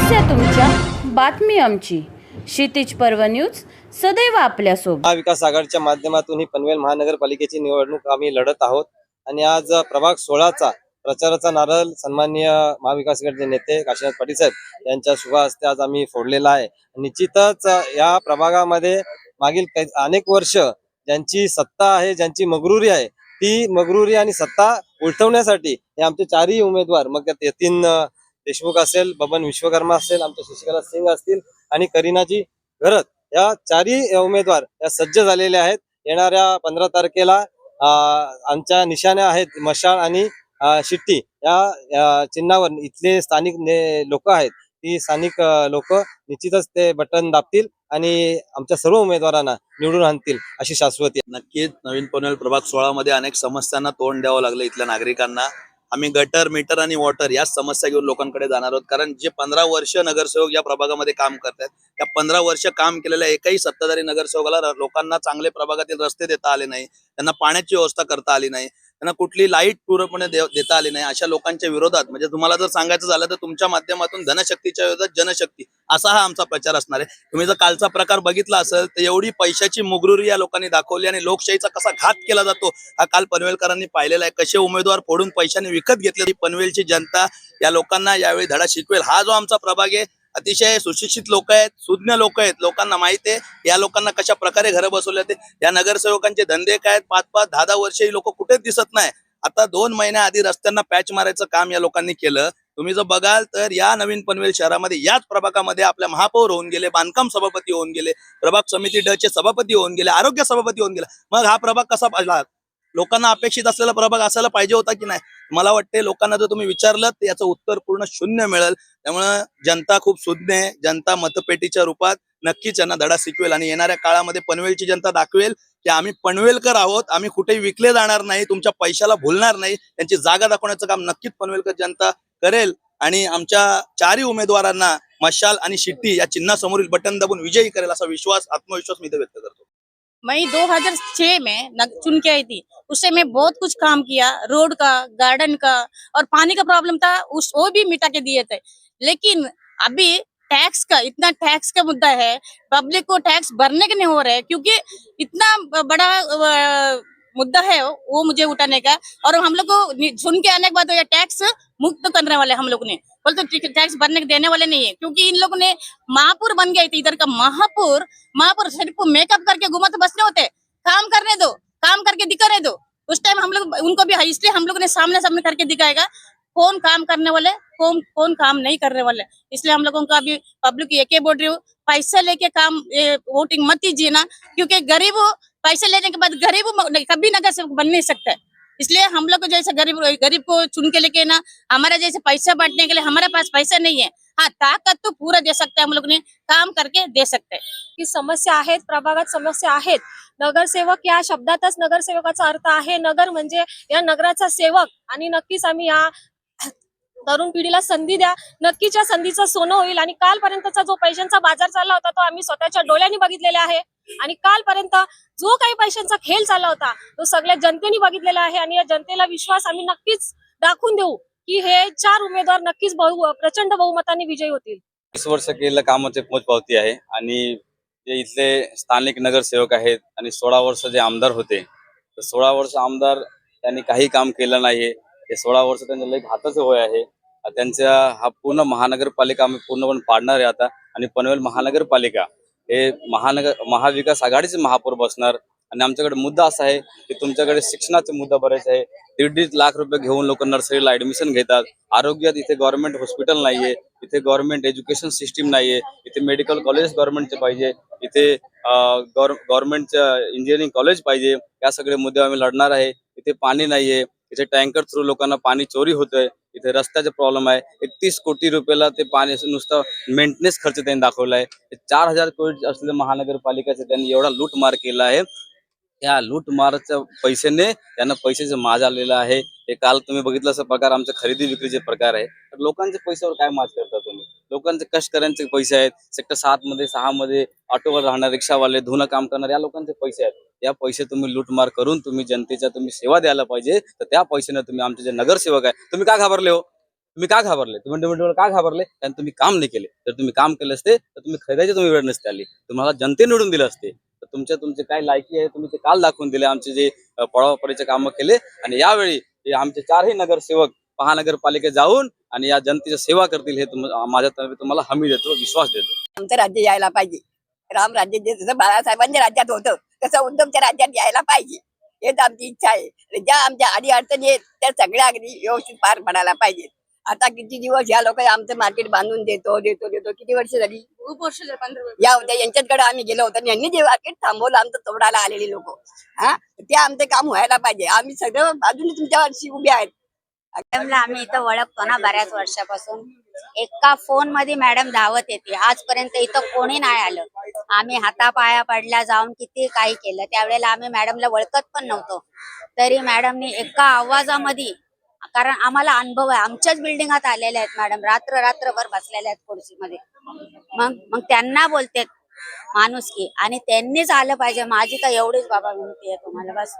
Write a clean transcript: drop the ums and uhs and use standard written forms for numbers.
समस्या तुमच्या, बातमी आमची. क्षितिज पर्व न्यूज सदैव आपल्यासोबत. महाविकास आघाडीच्या माध्यमातून ही पनवेल महानगरपालिकेची निवडणूक आम्ही लढत आहोत आणि आज प्रभाग 16चा प्रचाराचा नारळ सन्माननीय महाविकास आघाडीचे नेते काशीनाथ पाटील साहेब यांच्या शुभ हस्ते आज आम्ही फोडलेला आहे. निश्चितच या प्रभागामध्ये मागील अनेक वर्ष ज्यांची सत्ता आहे, ज्यांची मगरुरी आहे, ती मगरुरी आणि सत्ता उलटवण्यासाठी हे आमचे चारही उमेदवार, मग त्यात यतीन देशमुख असेल, बबन विश्वकर्मा असेल, आमच्या शशिकला सिंग असतील आणि करीनाजी घरत, या चारही उमेदवार या सज्ज झालेले आहेत. येणाऱ्या 15 तारखेला आमच्या निशाण्या आहेत मशाल आणि शिट्टी या चिन्हावर इथले स्थानिक लोक आहेत, ती स्थानिक लोक निश्चितच ते बटन दाबतील आणि आमच्या सर्व उमेदवारांना निवडून आणतील अशी शाश्वती. नक्कीच नवीन पनवेल प्रभाग 16 मध्ये अनेक समस्यांना तोंड द्यावं लागलं इथल्या नागरिकांना. आम्ही गटर, मीटर आणि वॉटर या समस्या घेऊन लोकांकडे जाणार आहोत. कारण जे 15 वर्ष नगरसेवक या प्रभागामध्ये काम करतात, त्या 15 वर्ष काम केलेल्या एकही सत्ताधारी नगरसेवकाला लोकांना चांगले प्रभागातील रस्ते देता आले नाही, त्यांना पाण्याची व्यवस्था करता आली नाही, त्यांना कुठली लाईट पूर्णपणे देता आली नाही. अशा लोकांच्या विरोधात, म्हणजे तुम्हाला जर सांगायचं झालं तर तुमच्या माध्यमातून धनशक्तीच्या विरोधात जनशक्ती असा हा आमचा प्रचार असणार आहे. तुम्ही जर कालचा प्रकार बघितला असेल तर एवढी पैशाची मुगरुरी या लोकांनी दाखवली आणि लोकशाहीचा कसा घात केला जातो हा काल पनवेलकरांनी पाहिलेला आहे. कसे उमेदवार फोडून पैशाने विकत घेतले. पनवेलची जनता या लोकांना यावेळी धडा शिकवेल. हा जो आमचा प्रभाग आहे, अतिशय सुशिक्षित लोक आहेत, सुज्ञ लोक आहेत, लोकांना माहिती आहे या लोकांना कशा प्रकारे घरं बसवले ते. या नगरसेवकांचे धंदे काय 5-5, 10-10 वर्ष ही लोक कुठेच दिसत नाही. आता 2 महिन्या आधी रस्त्यांना पॅच मारायचं काम या लोकांनी केलं. तुम्ही जर बघाल तर या नवीन पनवेल शहरामध्ये याच प्रभागामध्ये आपल्या महापौर होऊन गेले, बांधकाम सभापती होऊन गेले, प्रभाग समिती ड चे सभापती होऊन गेले, आरोग्य सभापती होऊन गेला. मग हा प्रभाग कसा पाहिला? लोकांना अपेक्षित असलेला प्रभाग असायला पाहिजे होता की नाही? मला वाटते लोकांना जर तुम्ही विचारलं तर याचं उत्तर पूर्ण शून्य मिळेल. त्यामुळे जनता खूप सुज्ञ आहे. जनता मतपेटीच्या रूपात नक्कीच यांना धडा शिकवेल आणि येणाऱ्या काळामध्ये पनवेलची जनता दाखवेल की आम्ही पनवेलकर आहोत, आम्ही कुठेही विकले जाणार नाही, तुमच्या पैशाला भुलणार नाही. त्यांची जागा दाखवण्याचं काम नक्कीच पनवेलकर जनता करेल आणि आमच्या चारही उमेदवारांना मशाल आणि शिट्टी या चिन्हासमोरील बटन दाबून विजयी करेल असा आत्मविश्वास मी इथे व्यक्त करतो. मैं 2006 में चुन के आई थी। उससे मैं बहुत कुछ काम किया, रोड का, गार्डन का, और पानी का प्रॉब्लम था वो भी मिटा के दिए थे। लेकिन अभी टैक्स का इतना टैक्स का मुद्दा है, पब्लिक को टैक्स भरने के नहीं हो रहे, क्योंकि इतना बड़ा मुद्दा है वो मुझे उठाने का। और हम लोग को चुन के आने के बाद ये टैक्स मुक्त करने वाले हम लोग ने बोल तो टैक्स भरने देने वाले नहीं है, क्योंकि इन लोगों ने महापौर बन गए थे। इधर का महापौर सिर्फ मेकअप करके घुमा तो बस नहीं होते, काम करने दो, काम करके दिखाने दो। उस टाइम हम लोग उनको भी, इसलिए हम लोग ने सामने सामने करके दिखाएगा कौन काम करने वाले, कौन काम नहीं करने वाले। इसलिए हम लोगों को अभी पब्लिक एक ही बोल रही हूँ, पैसा लेके काम वोटिंग मत कीजिए ना, क्योंकि गरीब पैसे लेने के बाद गरीब कभी नगर सेवक बन नहीं सकता है। इसलिए हम लोग को जैसे गरीब को चुन के लेके ना, हमारा जैसे पैसा बांटने के लिए हमारे पास पैसा नहीं है। हाँ, ताकत तो पूरा दे सकते हैं, हम लोग ने काम करके दे सकते हैं। की समस्या आहेत, प्रभागात समस्या आहेत. नगरसेवक या शब्दातच नगरसेवकाचा अर्थ आहे नगर म्हणजे या नगराचा सेवक. आणि नक्कीच आम्ही या तरुण पिढीला संधी द्या, नक्कीच या संधीचं सोनं होईल. आणि कालपर्यंतचा जो पैशांचा बाजार चालला होता तो आम्ही स्वतःच्या डोळ्यांनी बघितलेला आहे. आणि कालपर्यंत जो काही पैशांचा खेळ चालला होता तो सगळ्या जनतेने बघितलेला आहे. आणि या जनतेला विश्वास आम्ही नक्कीच दाखवून देऊ की हे 4 उमेदवार नक्कीच प्रचंड बहुमताने विजयी होतील. 20 वर्ष केलेल्या कामाचे पोचपावती आहे आणि जे इथले स्थानिक नगरसेवक आहेत आणि 16 वर्ष जे आमदार होते, तर 16 वर्ष आमदार त्यांनी काही काम केलं नाही. ते 16 वर्ष त्यांचं लई घाताचं वय आहे. त्यांचा हा पूर्ण महानगरपालिका आम्ही पूर्णपणे पाडणार आहे आता. आणि पनवेल महानगरपालिका हे महाविकास आघाडीचे महापौर बसणार. आणि आमच्याकडे मुद्दा असा आहे की तुमच्याकडे शिक्षणाचे मुद्दा बरेच आहे. 1.5 लाख रुपये घेऊन लोक नर्सरीला ऍडमिशन घेतात. आरोग्यात इथे गव्हर्नमेंट हॉस्पिटल नाहीये, इथे गव्हर्नमेंट एज्युकेशन सिस्टीम नाहीये, इथे मेडिकल कॉलेज गव्हर्नमेंटचे पाहिजे, इथे गव्हर्नमेंटचं इंजिनिअरिंग कॉलेज पाहिजे. या सगळे मुद्दे आम्ही लढणार आहे. इथे पाणी नाहीये, इथे टँकर थ्रू लोकांना पाणी चोरी होतोय, इथे रस्त्याचा प्रॉब्लेम आहे. 31 कोटी रुपयाला ते पाणी नुसतं मेंटेनन्स खर्च त्यांनी दाखवला आहे. 4,000 कोटी असलेल्या महानगरपालिकेचा त्यांनी एवढा लूटमार केला आहे. या लूटमारच्या पैशाने त्यांना पैशाचा माज आलेला आहे. हे काल तुम्ही बघितलं असं प्रकार आमचे खरेदी विक्रीचे प्रकार आहे. तर लोकांच्या पैशावर काय माज करता तुम्ही? लोकांचे कष्टकऱ्यांचे पैसे आहेत. सेक्टर 7 मध्ये 6 मध्ये ऑटोवर राहणार, रिक्षावाले, धुणं काम करणार, या लोकांचे पैसे आहेत. या पैसे तुम्ही लूटमार करून तुम्ही जनतेच्या तुम्ही सेवा द्यायला पाहिजे. तर त्या पैशाने तुम्ही आमचे जे नगरसेवक आहे, तुम्ही का घाबरले हो? तुम्ही का घाबरले? तुम्ही का घाबरले? कारण तुम्ही काम नाही केले. जर तुम्ही काम केले असते तर तुम्ही खरंच तुम्ही वेळ नसते आली. तुम्हाला जनते निवडून दिले असते. तर तुमचे काय लायकी आहे तुम्ही ते काल दाखवून दिले. आमचे जे पळापळीचे कामं केले आणि यावेळी हे आमचे 4ही नगरसेवक महानगरपालिकेत जाऊन आणि या जनतेची सेवा करतील हे माझ्यातर्फे तुम्हाला हमी देतो, विश्वास देतो. आमचं राज्य यायला पाहिजे. राम राज्य जसं बाळासाहेबांच्या राज्यात होतं तसं उद्धवच्या राज्यात यायला पाहिजे. हेच आमची इच्छा आहे. आणि ज्या आमच्या अडीअडचणी आहेत त्या सगळ्या अगदी व्यवस्थित पार पडायला पाहिजेत. आता किती दिवस या लोक आमचं मार्केट बांधून देतो किती वर्ष झाली? खूप वर्ष झाली, 15 वर्ष. या होत्या यांच्याकडे आम्ही गेलो होतो आणि यांनी जे मार्केट थांबवलं आमचं तोडायला आलेले लोक. ते आमचं काम व्हायला पाहिजे. आम्ही सगळं अजून तुमच्यावरशी उभे आहेत. मॅडमला आम्ही इथं ओळखतो ना बऱ्याच वर्षापासून. एका फोन मध्ये मॅडम धावत येते. आजपर्यंत इथं कोणी नाही आलं. आम्ही हातापाया पडल्या जाऊन किती काही केलं. त्यावेळेला आम्ही मॅडमला ओळखत पण नव्हतो. तरी मॅडमने एका आवाजामध्ये, कारण आम्हाला अनुभव आहे, आमच्याच बिल्डिंगात आलेल्या आहेत मॅडम, रात्रभर बसलेल्या आहेत खुर्चीमध्ये. मग त्यांना बोलते माणुसकी आणि त्यांनीच आलं पाहिजे. माझी तर एवढीच बाबा विनंती आहे तुम्हाला बस.